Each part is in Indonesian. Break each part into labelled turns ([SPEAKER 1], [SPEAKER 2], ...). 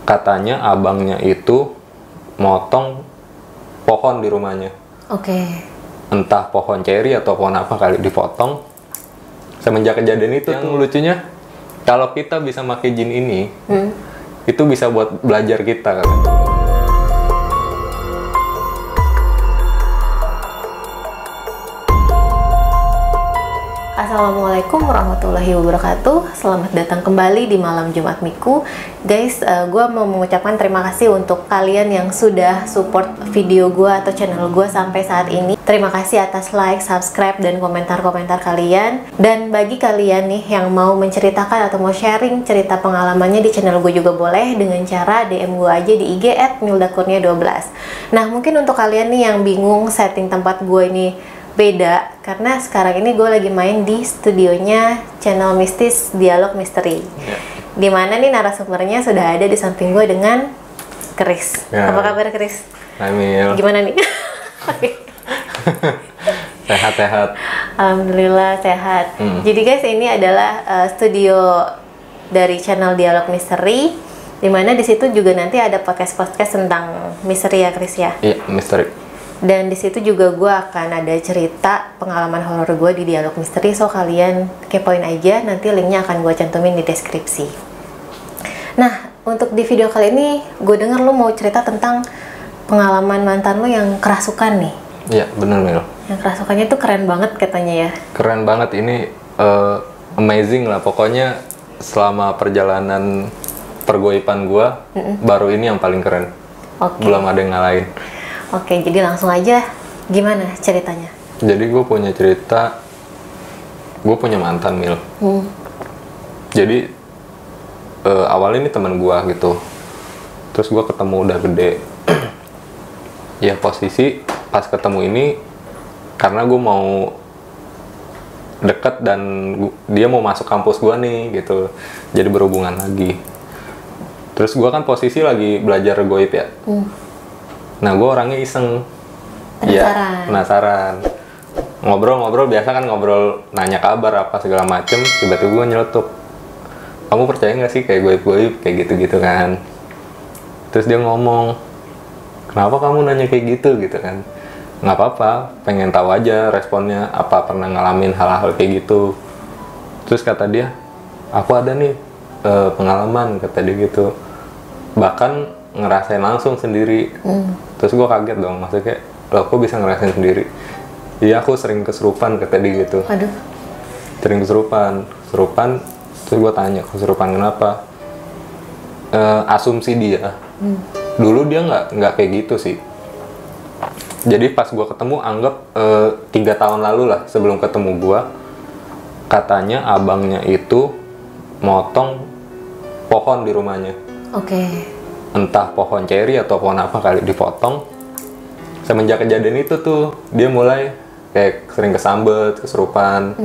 [SPEAKER 1] Katanya abangnya itu motong pohon di rumahnya. Entah pohon ceri atau pohon apa kali dipotong. Semenjak kejadian itu yang lucunya, kalau kita bisa pakai jin ini, itu bisa buat belajar kita kan.
[SPEAKER 2] Assalamualaikum warahmatullahi wabarakatuh. Selamat datang kembali di Malam Jumat Miku. Guys, gue mau mengucapkan terima kasih untuk kalian yang sudah support video gue atau channel gue sampai saat ini. Terima kasih atas like, subscribe, dan komentar-komentar kalian. Dan bagi kalian nih yang mau menceritakan atau mau sharing cerita pengalamannya di channel gue juga boleh dengan cara DM gue aja di IG @mildakurnia12. Nah, mungkin untuk kalian nih yang bingung setting tempat gue ini beda, karena sekarang ini gue lagi main di studionya channel Mistis Dialog Misteri, dimana nih narasumbernya sudah ada di samping gue dengan Chris. Apa kabar Chris?
[SPEAKER 1] Hai Mil.
[SPEAKER 2] Gimana nih?
[SPEAKER 1] Sehat-sehat.
[SPEAKER 2] Alhamdulillah sehat. Jadi guys, ini adalah studio dari channel Dialog Misteri, dimana di situ juga nanti ada podcast-podcast tentang misteri ya Chris ya?
[SPEAKER 1] Iya, misteri.
[SPEAKER 2] Dan di situ juga gue akan ada cerita pengalaman horor gue di Dialog Misteri, so kalian kepoin aja, nanti linknya akan gue cantumin di deskripsi. Nah, untuk di video kali ini gue denger lo mau cerita tentang pengalaman mantan lo yang kerasukan nih.
[SPEAKER 1] Iya, bener Mil.
[SPEAKER 2] Yang kerasukannya tuh keren banget katanya ya.
[SPEAKER 1] Keren banget, ini amazing lah pokoknya. Selama perjalanan pergoipan gue, baru ini yang paling keren. Belum ada yang ngalahin.
[SPEAKER 2] Oke, jadi langsung aja, gimana ceritanya?
[SPEAKER 1] Jadi gue punya cerita, gue punya mantan Mil. Jadi awalnya ini teman gue gitu, terus gue ketemu udah gede. Ya posisi pas ketemu ini, karena gue mau deket dan dia mau masuk kampus gue nih gitu, jadi berhubungan lagi. Terus gue kan posisi lagi belajar goib ya. Nah, gue orangnya iseng. Ya, penasaran. Ngobrol-ngobrol, biasa kan ngobrol, nanya kabar apa segala macem. Tiba-tiba gue nyeletuk, kamu percaya nggak sih kayak goib-goib, kayak gitu-gitu kan. Terus dia ngomong, kenapa kamu nanya kayak gitu kan. Nggak apa-apa, pengen tahu aja responnya, apa pernah ngalamin hal-hal kayak gitu. Terus kata dia, aku ada nih pengalaman, kata dia gitu. Bahkan ngerasain langsung sendiri. Terus gue kaget dong, maksudnya kayak, loh kok bisa ngerasain sendiri? Iya, aku sering kesurupan, kata dia gitu.
[SPEAKER 2] Aduh.
[SPEAKER 1] Sering kesurupan. Terus gue tanya, kesurupan kenapa? Asumsi dia, dulu dia nggak kayak gitu sih. Jadi pas gue ketemu, anggap 3 tahun lalu lah sebelum ketemu gue, katanya abangnya itu motong pohon di rumahnya. Entah pohon ceri atau pohon apa kali dipotong. Semenjak kejadian itu tuh dia mulai kayak sering kesambet, kesurupan.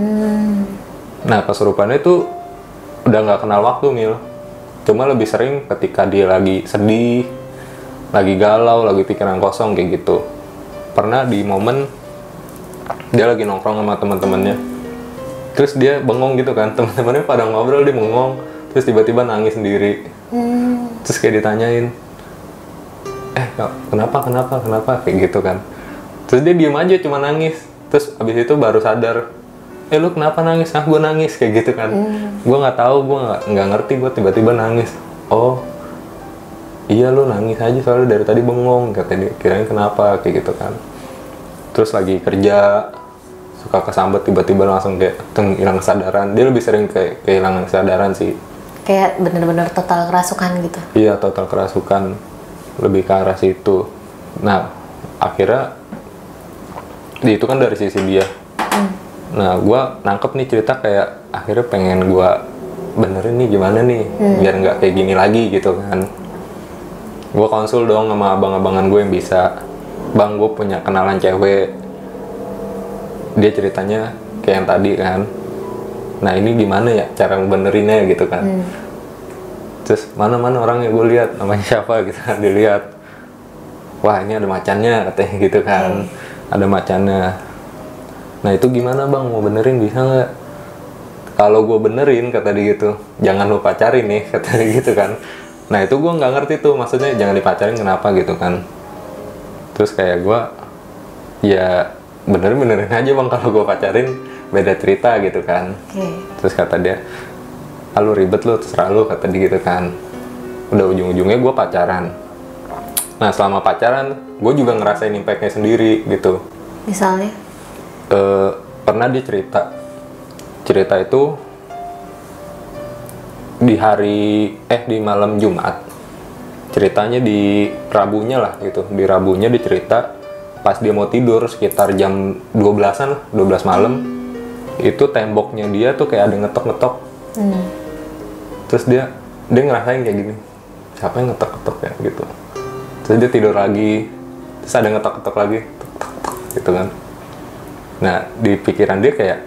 [SPEAKER 1] Nah, kesurupannya itu udah nggak kenal waktu Mil. Cuma lebih sering ketika dia lagi sedih, lagi galau, lagi pikiran kosong kayak gitu. Pernah di momen dia lagi nongkrong sama teman-temannya, terus dia bengong gitu kan, teman-temannya pada ngobrol, dia bengong, terus tiba-tiba nangis sendiri. Terus kayak ditanyain, kenapa kayak gitu kan. Terus dia diem aja, cuma nangis. Terus abis itu baru sadar, lu kenapa nangis? Gue nangis, kayak gitu kan. Gue nggak tahu, gue nggak ngerti, gue tiba-tiba nangis. Oh iya, lu nangis aja soalnya dari tadi bengong, kata dia. Kirain kenapa, kayak gitu kan. Terus lagi kerja suka kesambet, tiba-tiba langsung kayak hilang kesadaran. Dia lebih sering kayak kehilangan kesadaran sih.
[SPEAKER 2] Kayak bener-bener total kerasukan gitu.
[SPEAKER 1] Iya, total kerasukan, lebih ke arah situ. Nah, akhirnya itu kan dari sisi dia. Nah, gue nangkep nih cerita, kayak akhirnya pengen gue benerin nih gimana nih, biar nggak kayak gini lagi gitu kan. Gue konsul dong sama abang-abangan gue yang bisa. Bang, gue punya kenalan cewek, dia ceritanya kayak yang tadi kan. Nah, ini gimana ya cara ngebernerinnya gitu kan. Terus mana orangnya, gue lihat namanya siapa gitu kan, dilihat. Wah, ini ada macannya, katanya gitu kan. Ada macannya. Nah, itu gimana bang, mau benerin bisa nggak? Kalau gue benerin, kata dia gitu, jangan lu pacarin nih, kata dia gitu kan. Nah itu gue nggak ngerti tuh, maksudnya jangan dipacarin kenapa gitu kan. Terus kayak gue, ya benerin aja bang, kalau gue pacarin beda cerita gitu kan. Terus kata dia, lu ribet lu, terserah lu, kata dia gitu kan. Udah ujung-ujungnya gue pacaran. Nah selama pacaran, gue juga ngerasain impactnya sendiri gitu.
[SPEAKER 2] Misalnya?
[SPEAKER 1] Pernah dia cerita itu di malam Jumat. Ceritanya di Rabunya lah gitu. Di Rabunya dia cerita pas dia mau tidur sekitar jam 12-an lah, 12 malam. Itu temboknya dia tuh kayak ada ngetok-ngetok. Terus dia ngerasain kayak gini. Siapa yang ngetok-ngetok ya gitu. Terus dia tidur lagi. Terus ada ngetok-ngetok lagi. Tok-tok gitu kan. Nah, di pikiran dia kayak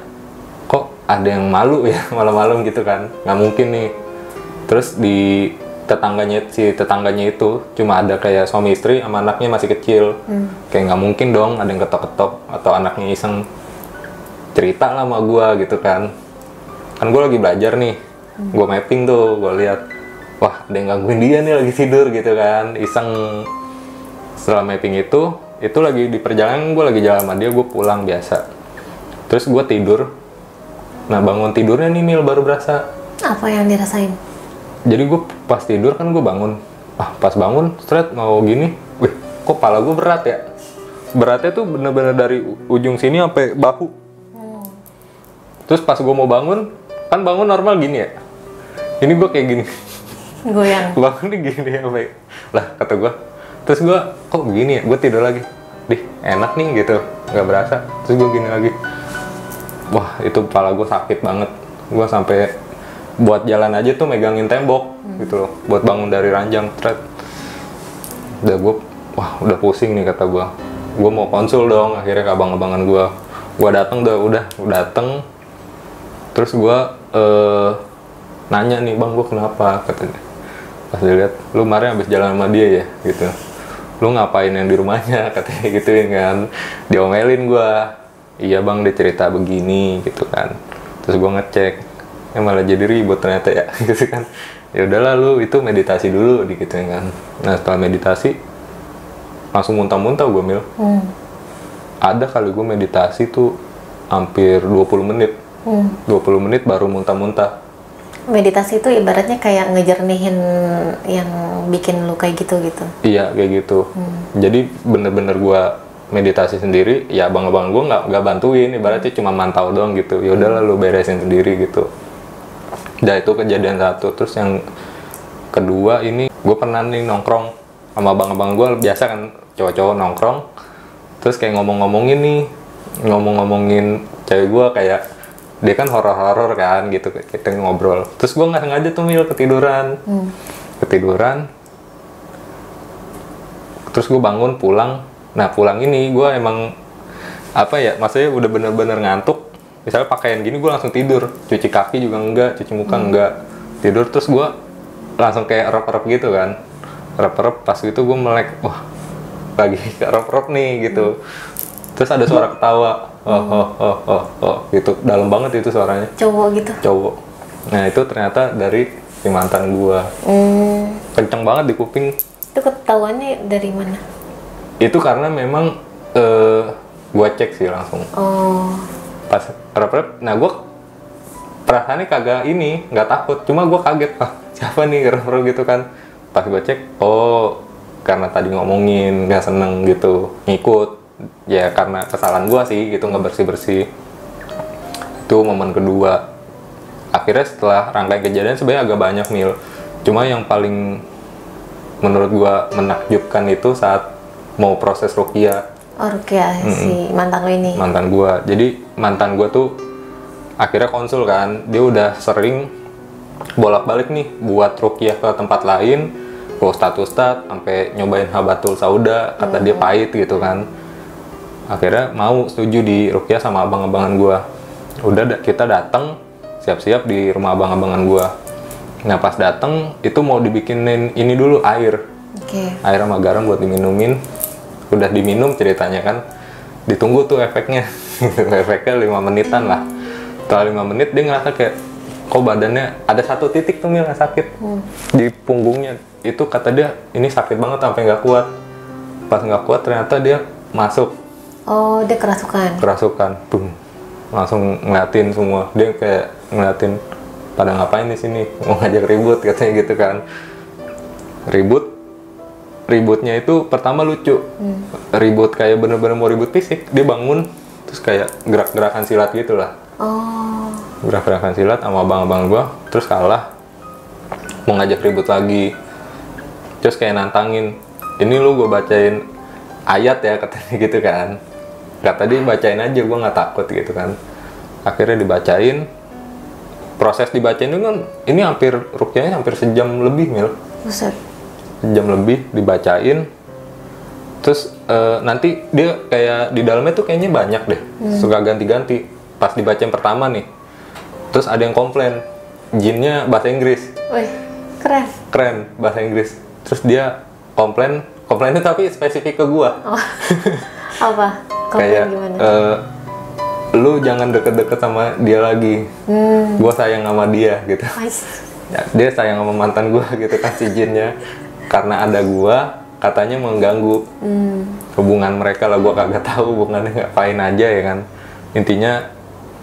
[SPEAKER 1] kok ada yang malu ya malam-malam gitu kan. Nggak mungkin nih. Terus di tetangganya itu cuma ada kayak suami istri sama anaknya masih kecil. Kayak nggak mungkin dong ada yang ketok-ketok atau anaknya iseng cerita lah sama gue gitu kan gue lagi belajar nih, gue mapping tuh, gue lihat wah ada yang gangguin dia nih lagi tidur gitu kan, iseng. Setelah mapping itu lagi di perjalanan, gue lagi jalan sama dia, gue pulang biasa. Terus gue tidur, nah bangun tidurnya nih Mil baru berasa.
[SPEAKER 2] Apa yang dirasain?
[SPEAKER 1] Jadi gue pas tidur kan gue bangun, pas bangun straight mau gini, wih kok pala gue berat ya. Beratnya tuh bener-bener dari ujung sini sampai bahu. Terus pas gue mau bangun, kan bangun normal gini ya. Ini gue kayak gini.
[SPEAKER 2] Goyang.
[SPEAKER 1] Bangun nih gini sampai. Lah kata gue. Terus gue kok begini ya? Gue tidur lagi. Enak nih gitu. Nggak berasa. Terus gue gini lagi. Wah itu kepala gue sakit banget. Gue sampai buat jalan aja tuh megangin tembok gitu loh. Buat bangun dari ranjang. Udah gue, wah udah pusing nih kata gue. Gue mau konsul dong akhirnya ke abang-abangan gue. Gue datang udah datang. Terus gue nanya nih bang, gue kenapa, katanya. Pas dilihat, lu kemarin habis jalan sama dia ya gitu, lu ngapain yang di rumahnya, katanya gituin kan. Diomelin gue, iya bang dia cerita begini gitu kan. Terus gue ngecek, malah jadi ribut ternyata ya gitu kan. Ya udahlah lu itu meditasi dulu digituin kan. Nah setelah meditasi langsung muntah-muntah gue Mil. Ada kali gue meditasi tuh hampir 20 menit. 20 menit baru muntah-muntah.
[SPEAKER 2] Meditasi itu ibaratnya kayak ngejernihin yang bikin lu kayak gitu.
[SPEAKER 1] Iya kayak gitu. Jadi bener-bener gua meditasi sendiri. Ya abang-abang gua nggak bantuin. Ibaratnya cuma mantau doang gitu. Ya udahlah lu beresin sendiri gitu. Dan itu kejadian satu. Terus yang kedua ini gue pernah nih nongkrong sama abang-abang gua, biasa kan cowok-cowok nongkrong. Terus kayak ngomongin cewek gua, kayak dia kan horor-horor kan gitu, kita ngobrol. Terus gue nggak sengaja tuh Mil ketiduran. Terus gue bangun pulang. Nah pulang ini gue emang apa ya, maksudnya udah bener-bener ngantuk. Misalnya pakaian gini gue langsung tidur, cuci kaki juga enggak, cuci muka enggak, tidur. Terus gue langsung kayak erep-erep gitu kan, erep-erep. Pas gitu gue melek, wah lagi erep-erep nih gitu. Terus ada suara ketawa, gitu, dalam banget itu suaranya.
[SPEAKER 2] Cowok gitu? Cowok.
[SPEAKER 1] Nah itu ternyata dari si mantan gua. Kenceng banget di kuping.
[SPEAKER 2] Itu ketahuannya dari mana?
[SPEAKER 1] Itu karena memang gua cek sih langsung. Pas rep-rep, nah gua perasaannya kagak nggak takut, cuma gua kaget, siapa nih rep-rep gitu kan. Pas gua cek, karena tadi ngomongin nggak seneng gitu, ngikut. Ya karena kesalahan gua sih gitu, nggak bersih-bersih. Itu momen kedua. Akhirnya setelah rangkaian kejadian sebenarnya agak banyak Mil. Cuma yang paling menurut gua menakjubkan itu saat mau proses ruqyah.
[SPEAKER 2] Ruqyah si mantan lo ini.
[SPEAKER 1] Mantan gua. Jadi mantan gua tuh akhirnya konsul kan. Dia udah sering bolak-balik nih buat ruqyah ke tempat lain, ke ustadz-ustadz, sampai nyobain habatul sauda, kata dia pahit gitu kan. Akhirnya mau setuju di ruqyah sama abang-abangan gua. Udah kita datang, siap-siap di rumah abang-abangan gua. Nah pas datang itu mau dibikinin ini dulu, air. Air sama garam buat diminumin. Udah diminum ceritanya kan. Ditunggu tuh efeknya. Efeknya 5 menitan lah. Setelah 5 menit dia ngerasa kayak kok badannya ada satu titik tuh Mil sakit di punggungnya. itu kata dia ini sakit banget sampai nggak kuat. Pas nggak kuat ternyata dia masuk.
[SPEAKER 2] Oh, dia kerasukan.
[SPEAKER 1] Boom. Langsung ngeliatin semua. Dia kayak ngeliatin pada ngapain di sini, mau ngajak ribut katanya gitu kan. Ributnya itu pertama lucu. Ribut kayak bener-bener mau ribut fisik. Dia bangun terus kayak gerak-gerakan silat gitu lah.
[SPEAKER 2] Oh.
[SPEAKER 1] Gerak-gerakan silat sama abang-abang gua, terus kalah. Mau ngajak ribut lagi. Terus kayak nantangin, ini lu gue bacain ayat ya katanya gitu kan. Kata dia bacain aja, gue nggak takut gitu kan. Akhirnya dibacain. Proses dibacain itu kan, ini rukyahnya hampir sejam lebih Mil.
[SPEAKER 2] Buset.
[SPEAKER 1] Sejam lebih dibacain. Terus nanti dia kayak di dalamnya tuh kayaknya banyak deh. Suka ganti-ganti. Pas dibacain pertama nih. Terus ada yang komplain, jinnya bahasa Inggris.
[SPEAKER 2] Wih, keren.
[SPEAKER 1] Keren bahasa Inggris. Terus dia komplainnya tapi spesifik ke gua.
[SPEAKER 2] Oh. Apa?
[SPEAKER 1] Kayak
[SPEAKER 2] gimana?
[SPEAKER 1] Lu jangan deket-deket sama dia lagi. Gua sayang sama dia gitu. Ya, dia sayang sama mantan gua gitu kan si jinnya. Karena ada gua, katanya mengganggu hubungan mereka lah. Gua kagak tahu hubungannya ngapain aja ya kan. Intinya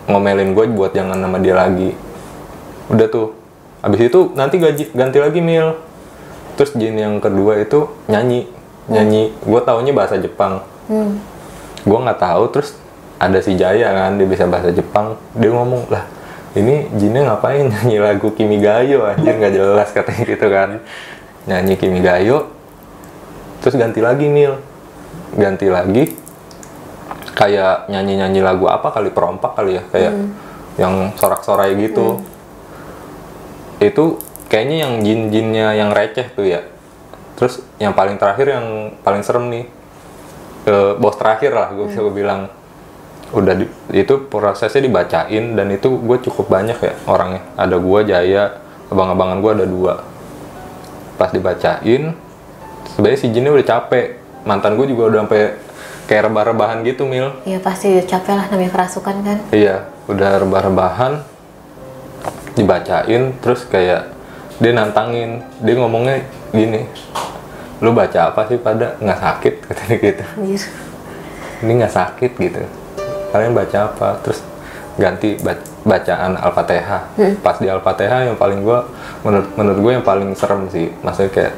[SPEAKER 1] ngomelin gua buat jangan sama dia lagi. Udah tuh. Abis itu nanti ganti lagi Mil. Terus jin yang kedua itu nyanyi. Gue taunya bahasa Jepang. Gue nggak tahu. Terus ada si Jaya kan, dia bisa bahasa Jepang. Dia ngomong lah, ini jinnya ngapain nyanyi lagu Kimigayo anjir, nggak jelas katanya gitu kan. Nyanyi Kimigayo. Terus ganti lagi Mil. Ganti lagi. Kayak nyanyi lagu apa kali, perompak kali ya, kayak yang sorak-sorai gitu. Itu kayaknya yang jin-jinnya yang receh tuh ya. Terus yang paling terakhir yang paling serem nih, bos terakhir lah gue bisa bilang. Udah itu prosesnya dibacain dan itu gue cukup banyak ya orangnya. Ada gue, Jaya, abang-abangan gue ada 2. Pas dibacain, sebenarnya si jinnya udah capek. Mantan gue juga udah sampai kayak rebah-rebahan gitu Mil.
[SPEAKER 2] Iya pasti capek lah, namanya kerasukan kan.
[SPEAKER 1] Iya, udah rebah-rebahan. Dibacain terus kayak dia nantangin, dia ngomongnya gini, lu baca apa sih pada, nggak sakit katanya gitu.
[SPEAKER 2] Anjir.
[SPEAKER 1] Ini nggak sakit gitu, kalian baca apa? Terus ganti bacaan Al-Fatihah. Pas di Al-Fatihah yang paling menurut gue yang paling serem sih, maksudnya kayak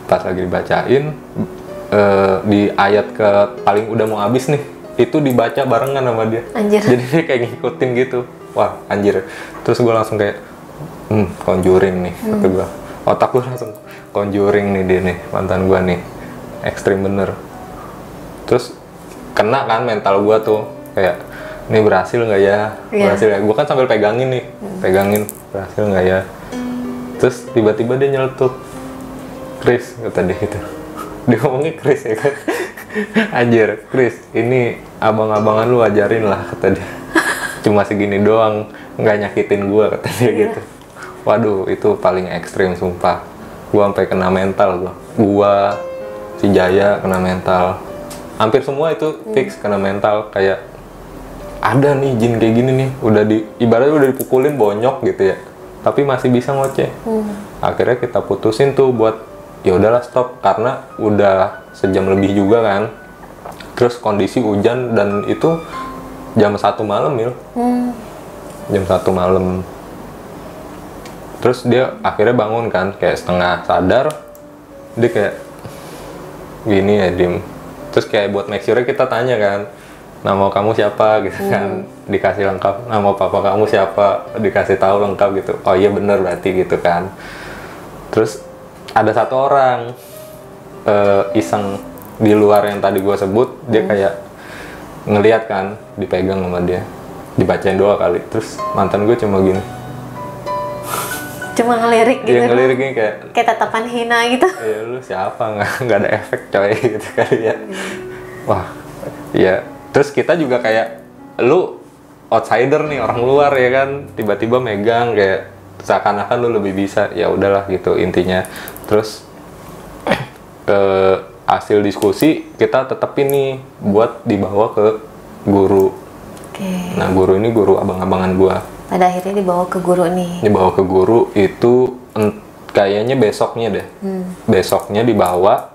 [SPEAKER 1] pas lagi dibacain di ayat ke paling udah mau habis nih, itu dibaca barengan sama dia.
[SPEAKER 2] Anjir.
[SPEAKER 1] Jadi dia kayak ngikutin gitu. Wah anjir. Terus gue langsung kayak Conjuring nih, kata gue. Otak gue langsung Conjuring nih dia nih, mantan gue nih. Ekstrim bener. Terus kena kan mental gue tuh, kayak ini berhasil nggak ya? Berhasil ya? Gue kan sambil pegangin nih, berhasil nggak ya? Terus tiba-tiba dia nyeletuk, Chris, kata dia gitu. Dia ngomongnya Chris ya kan? Anjir, Chris, ini abang-abangan lu ajarin lah, kata dia. Cuma segini doang, nggak nyakitin gue, kata dia gitu. Waduh, itu paling ekstrim sumpah. Gua sampai kena mental gua. Si Jaya kena mental. Hampir semua itu fix kena mental. Kayak ada nih jin kayak gini nih, ibaratnya udah dipukulin bonyok gitu ya. Tapi masih bisa ngoceh. Akhirnya kita putusin tuh buat ya udahlah stop karena udah sejam lebih juga kan. Terus kondisi hujan dan itu jam 1 malam Mil. Jam 1 malam. Terus dia akhirnya bangun kan, kayak setengah sadar. Dia kayak gini ya, Dim. Terus kayak buat make sure kita tanya kan, nama kamu siapa gitu kan. Dikasih lengkap, nama papa kamu siapa, dikasih tahu lengkap gitu. Oh iya bener berarti gitu kan. Terus ada satu orang iseng di luar yang tadi gue sebut. Dia kayak ngeliat kan, dipegang sama dia, dibacain 2 kali. Terus mantan gue cuma gini,
[SPEAKER 2] cuma ngelirik gitu.
[SPEAKER 1] Iya ngeliriknya
[SPEAKER 2] kayak tatapan hina gitu.
[SPEAKER 1] Iya lu siapa, nggak ada efek coy gitu kali ya. Wah iya. Terus kita juga kayak lu outsider nih, orang luar ya kan, tiba-tiba megang kayak seakan-akan lu lebih bisa. Ya udahlah gitu intinya. Terus hasil diskusi kita tetepin nih buat dibawa ke guru. Nah guru ini guru abang-abangan gua.
[SPEAKER 2] Pada akhirnya dibawa ke guru nih.
[SPEAKER 1] Dibawa ke guru itu kayaknya besoknya deh. Besoknya dibawa.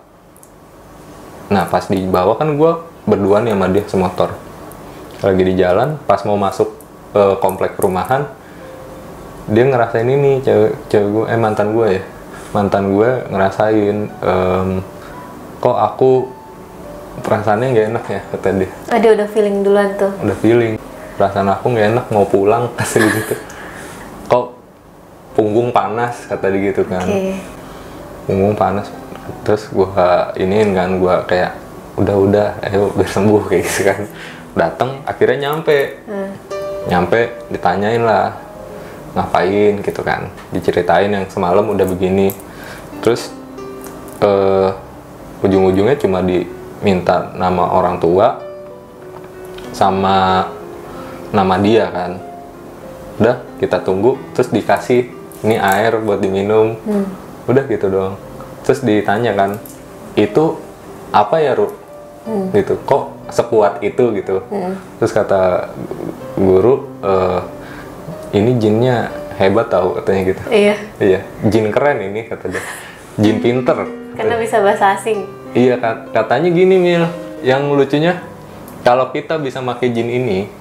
[SPEAKER 1] Nah pas dibawa kan gue berdua nih sama dia semotor. Lagi di jalan, pas mau masuk komplek perumahan, dia ngerasain ini, cewek gue, mantan gue ya. Mantan gue ngerasain, kok aku perasaannya nggak enak ya, kata dia.
[SPEAKER 2] Dia udah feeling duluan tuh.
[SPEAKER 1] Udah feeling, perasaan aku nggak enak, mau pulang, kasih gitu. Kok punggung panas, kata dia gitu kan. Punggung panas. Terus gue iniin kan, gue kayak udah ayo biar sembuh kayak gitu kan. Datang akhirnya nyampe ditanyain lah ngapain gitu kan, diceritain yang semalam udah begini. Terus ujung-ujungnya cuma diminta nama orang tua sama nama dia kan. Udah kita tunggu, terus dikasih ini air buat diminum. Udah gitu doang. Terus ditanya kan, itu apa ya Ru? Gitu, kok sekuat itu gitu. Terus kata guru, ini jinnya hebat tahu, katanya gitu. Iya, jin keren ini, kata dia. Jin pinter.
[SPEAKER 2] Karena bisa bahasa asing.
[SPEAKER 1] Iya, katanya gini Mil, yang lucunya kalau kita bisa pakai jin ini,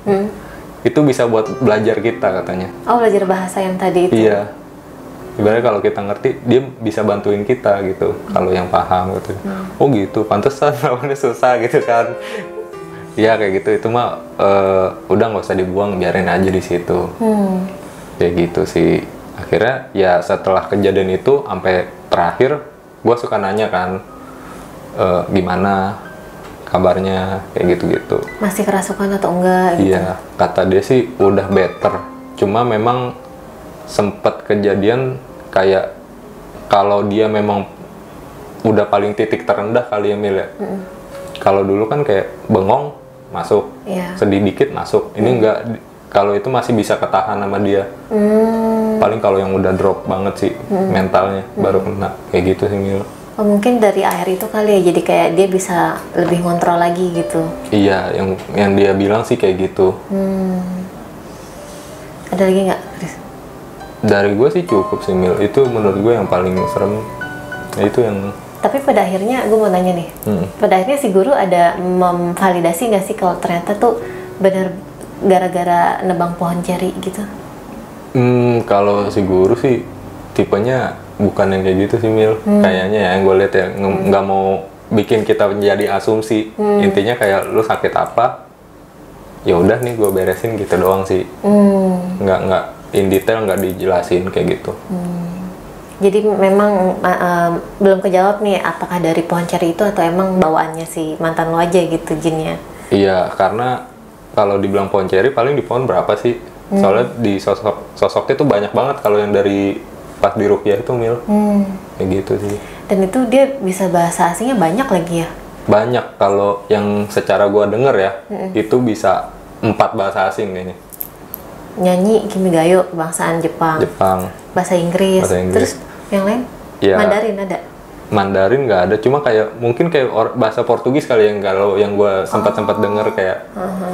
[SPEAKER 1] itu bisa buat belajar kita katanya.
[SPEAKER 2] Oh, belajar bahasa yang tadi itu.
[SPEAKER 1] Iya. Ibaratnya kalau kita ngerti, dia bisa bantuin kita gitu. Kalau yang paham gitu. Oh gitu, pantesan lawannya susah gitu kan. Iya kayak gitu. Itu mah udah nggak usah dibuang, biarin aja di situ. Kayak gitu sih. Akhirnya ya setelah kejadian itu sampai terakhir, gue suka nanya kan, gimana kabarnya kayak gitu-gitu.
[SPEAKER 2] Masih kerasukan atau enggak? Gitu?
[SPEAKER 1] Iya, kata dia sih udah better. Cuma memang sempet kejadian kayak kalau dia memang udah paling titik terendah kali ya Mil ya. Kalau dulu kan kayak bengong masuk, sedih dikit masuk. Ini enggak, kalau itu masih bisa ketahan sama dia. Paling kalau yang udah drop banget sih mentalnya baru kena kayak gitu sih Mil.
[SPEAKER 2] Oh, mungkin dari air itu kali ya, jadi kayak dia bisa lebih ngontrol lagi gitu.
[SPEAKER 1] Iya, yang dia bilang sih kayak gitu.
[SPEAKER 2] Ada lagi nggak, Chris?
[SPEAKER 1] Dari gue sih cukup sih Mil, itu menurut gue yang paling serem. Itu yang.
[SPEAKER 2] Tapi pada akhirnya gue mau nanya nih, pada akhirnya si guru ada memvalidasi nggak sih kalau ternyata tuh benar gara-gara nebang pohon ceri gitu?
[SPEAKER 1] Kalau si guru sih tipenya bukan yang kayak gitu sih Mil, kayaknya ya yang gue lihat ya, nggak mau bikin kita menjadi asumsi. Intinya kayak lu sakit apa, ya udah nih gue beresin gitu doang sih. Nggak in detail, nggak dijelasin kayak gitu.
[SPEAKER 2] Jadi memang belum kejawab nih apakah dari pohon ceri itu atau emang bawaannya si mantan lo aja gitu jinnya?
[SPEAKER 1] Iya, karena kalau dibilang pohon ceri paling di pohon berapa sih? Soalnya di sosoknya tuh banyak banget kalau yang dari pas di ruqyah itu Mil. Kayak gitu sih. Dan
[SPEAKER 2] itu dia bisa bahasa asingnya banyak lagi ya?
[SPEAKER 1] Banyak, kalau yang secara gua denger ya, itu bisa 4 bahasa asing kayaknya.
[SPEAKER 2] Nyanyi Kimigayo kebangsaan Jepang, bahasa Inggris. Terus yang lain? Ya, Mandarin ada?
[SPEAKER 1] Mandarin nggak ada, cuma kayak mungkin kayak bahasa Portugis kali yang kalau yang gue sempat denger kayak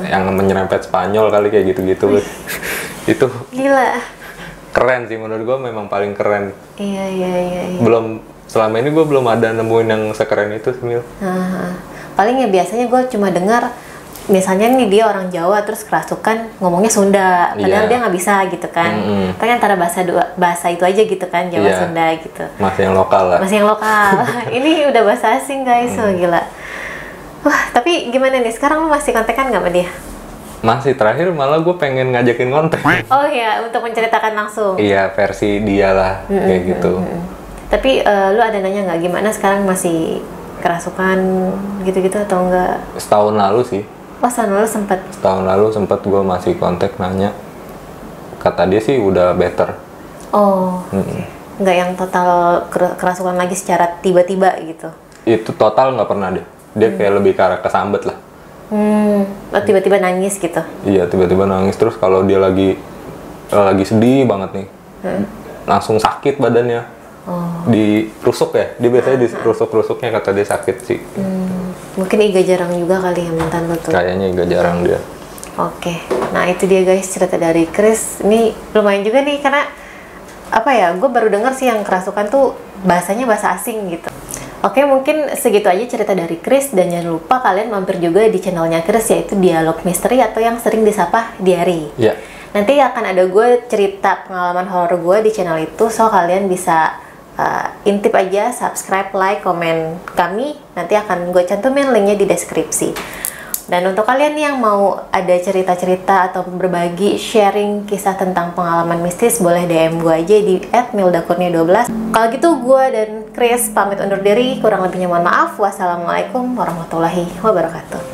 [SPEAKER 1] yang menyerempet Spanyol kali kayak gitu-gitu. Itu
[SPEAKER 2] gila,
[SPEAKER 1] keren sih menurut gue, memang paling keren.
[SPEAKER 2] Iya.
[SPEAKER 1] Belum, selama ini gue belum ada nemuin yang sekeren itu Mil.
[SPEAKER 2] Paling ya biasanya gue cuma dengar misalnya nih dia orang Jawa terus kerasukan ngomongnya Sunda, padahal dia nggak bisa gitu kan. Tapi antara bahasa itu aja gitu kan, Jawa Sunda gitu.
[SPEAKER 1] Masih yang lokal lah.
[SPEAKER 2] Masih yang lokal. Ini udah bahasa asing guys, gila. Wah, tapi gimana nih? Sekarang lu masih kontekan nggak sama dia?
[SPEAKER 1] Masih, terakhir malah gue pengen ngajakin kontak.
[SPEAKER 2] Oh iya, untuk menceritakan langsung.
[SPEAKER 1] Iya, versi dia lah kayak gitu.
[SPEAKER 2] Tapi lu ada nanya nggak gimana sekarang, masih kerasukan gitu-gitu atau enggak?
[SPEAKER 1] Setahun lalu sih.
[SPEAKER 2] Oh, setahun lalu sempet
[SPEAKER 1] gue masih kontak nanya. Kata dia sih udah better.
[SPEAKER 2] Oh, nggak yang total kerasukan lagi secara tiba-tiba gitu?
[SPEAKER 1] Itu total nggak pernah deh. Dia kayak lebih ke arah kesambet lah.
[SPEAKER 2] Tiba-tiba nangis gitu? Iya,
[SPEAKER 1] tiba-tiba nangis. Terus kalau dia lagi sedih banget nih, langsung sakit badannya. Dirusuk ya? Dia biasanya dirusuk-rusuknya, kata dia sakit sih.
[SPEAKER 2] Mungkin Iga jarang juga kali ya mantan lo tuh?
[SPEAKER 1] Kayaknya Iga jarang dia.
[SPEAKER 2] Oke, nah itu dia guys cerita dari Chris. Ini lumayan juga nih karena apa ya, gue baru denger sih yang kerasukan tuh bahasanya bahasa asing gitu. Oke, mungkin segitu aja cerita dari Chris, dan jangan lupa kalian mampir juga di channelnya Chris, yaitu Dialog Misteri atau yang sering disapa Diary.
[SPEAKER 1] Iya.
[SPEAKER 2] Nanti akan ada gue cerita pengalaman horor gue di channel itu, so kalian bisa intip aja, subscribe, like, komen kami. Nanti akan gue cantumin linknya di deskripsi. Dan untuk kalian yang mau ada cerita-cerita atau berbagi sharing kisah tentang pengalaman mistis, boleh DM gue aja di @mildakurnia12. Kalau gitu gue dan Chris pamit undur diri, kurang lebihnya mohon maaf. Wassalamualaikum warahmatullahi wabarakatuh.